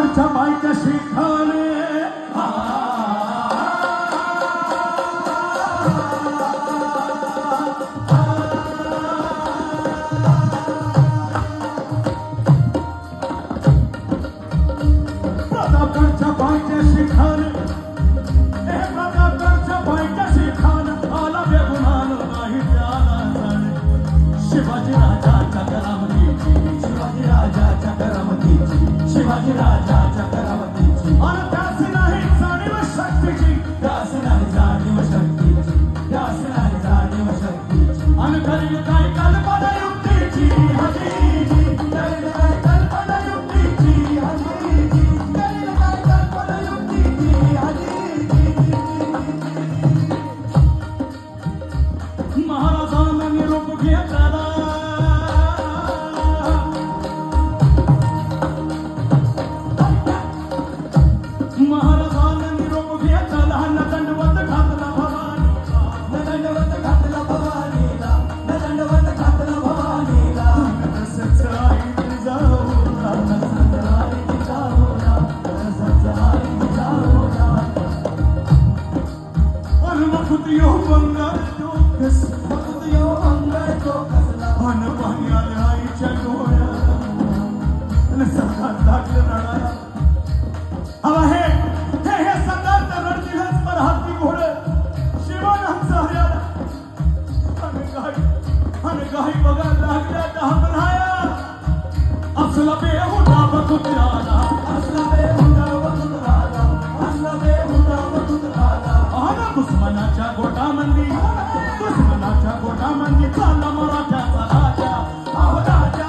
प्रतापांच्या बाईच्या शिखाने प्रतापांच्या बाईच्या शिखाने हे प्रतापांच्या बाईच्या शिखाने आला बेगुमान नाही त्याला जाणे शिवाजी राजाच्या करामतीची शिवाजी राजाच्या करामतीची शिवाजी राजाच्या करामतीची आणि त्यास नाही जाणीव शक्तीची त्यास नाही जाणीव शक्तीची त्यास नाही जाणीव शक्तीची आणि करील काय कल्पना युक्तीची हजीची करील काय कल्पना युक्तीची हजीची करील काय कल्पना युक्तीची हजीची महाराजांना निरोप घेतला महाराजांना निरोप घेतला न दंडवत घातला भवानीला न दंडवत घातला भवानीला न दंडवत घातला भवानीला तसंच आई तुझावला तसंच आई तुझावला तसंच आई तुझावला अन मखुत यो बंगार चोकस मखुत यो बंगार चोकसला अन पाणी आले आईच्या डोळ्याला अन सकाळ लागलं रडायला हवा हे सकाळ रणदिवस पर हाती घोडे शिवानांचा हरियाला आणि काही बघायला लागल्या दहा म्हणाया असला बेहुदा बकुत्राला असला बेहुदा बकुत्राला असला बेहुदा बकुत्राला आणि दुश्मनाच्या गोटामंदी दुश्मनाच्या गोटामंदी चालला मराठ्याचा राजा अहो राजा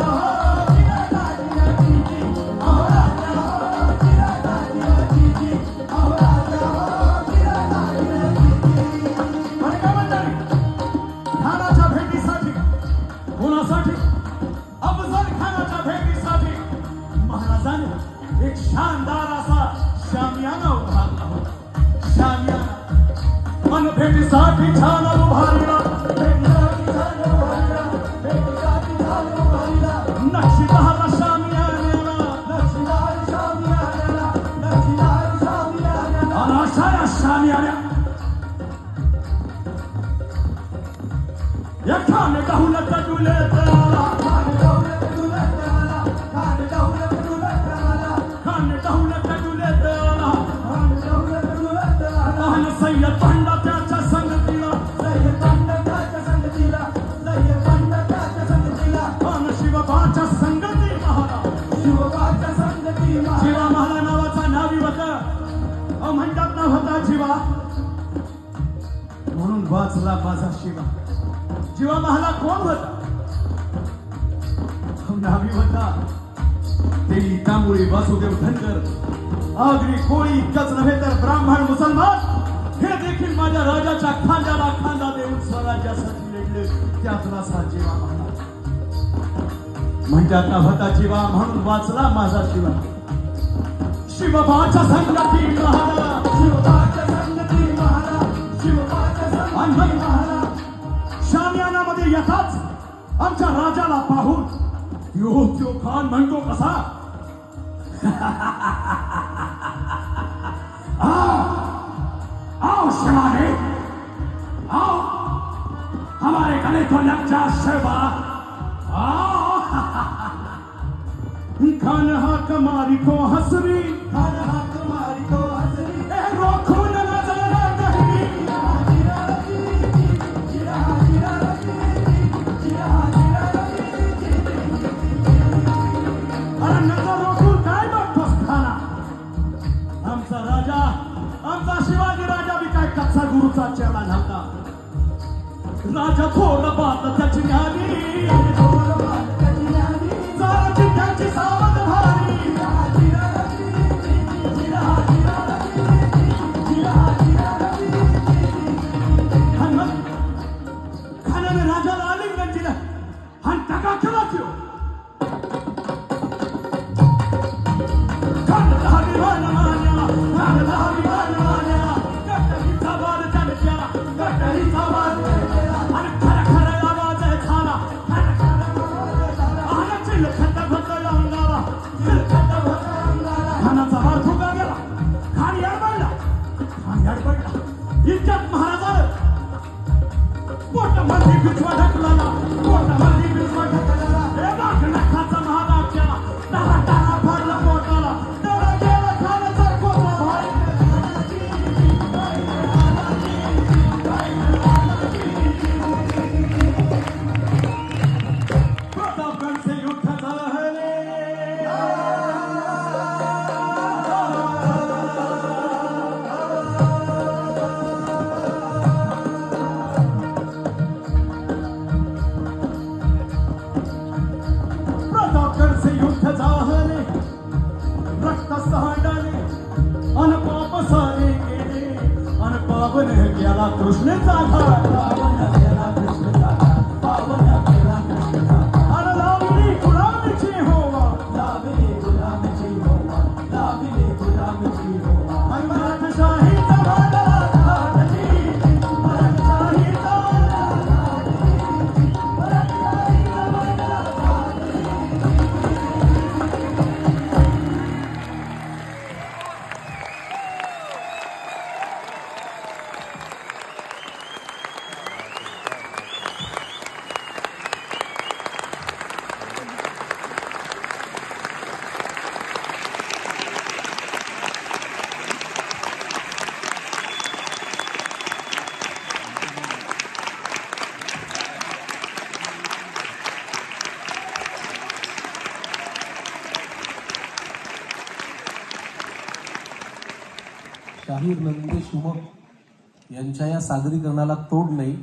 एक शानदार असा शामियाना उभारला होता शामियाना मन भेटीसाठी छान उभारला नक्षीदार शामियाना नक्षीदार शामियाना नक्षीदार शामियाना अशा शामियाना या खाने गाहुलत डुलेत सय्यद पंडा त्याच्या संगतीला सय्यद पंडा त्याच्या संगतीला सय्यद पंडा त्याच्या संगतीला आणि शिवबाच्या संगती महाराज शिवबाच्या संगती शिवा महाराज नावाचा नावी होता म्हणतात ना होता शिवा म्हणून वाचला माझा शिवा शिवा महाराज कोण होता नावी होता देवी तांबुळी वासुदेव धनगर आगरी कोळी इतकंच नव्हे तर ब्राह्मण मुसलमान हे देखील माझ्या राजाच्या खांद्याला खांदा देऊन स्वराज्यासाठी लढले त्यातला सा जीवा महाराज म्हणतात ना होता जीवा म्हणून वाचला माझा शिवा शिवबाच्या संगती महाराज शिवबाच्या संगती महाराज शिवबाच्या संगती महाराज शामियानामध्ये येताच आमच्या राजाला पाहून यो खान म्हणतो कसा आओ शिवाने आओ हमारे गले को लग जा शिवा आओ खान हाथ मारी को हसरी खान हाथ मारी को हसरी रोको न नजर नहीं अरे नजर रोखून काय बघतोस खाना आमचा राजा आमचा शिवाजी राजा बी काय कच्चा गुरुचा चेला नव्हता राजा थोर बात त्याची ज्ञानी जाराची त्यांची सावध भारी खानाने राजाला आलिंगन दिलं आणि टाका केला त्यो रक्त सांडले अन पाप सारे केले अन पावन गेला कृष्णेचा घाट अन लावली गुलामीची होवा अन मराठशाहीचा मांडला घाटली मराठशाहीचा शाहीर नंदेश उमप यांच्या या सादरीकरणाला तोड नाही.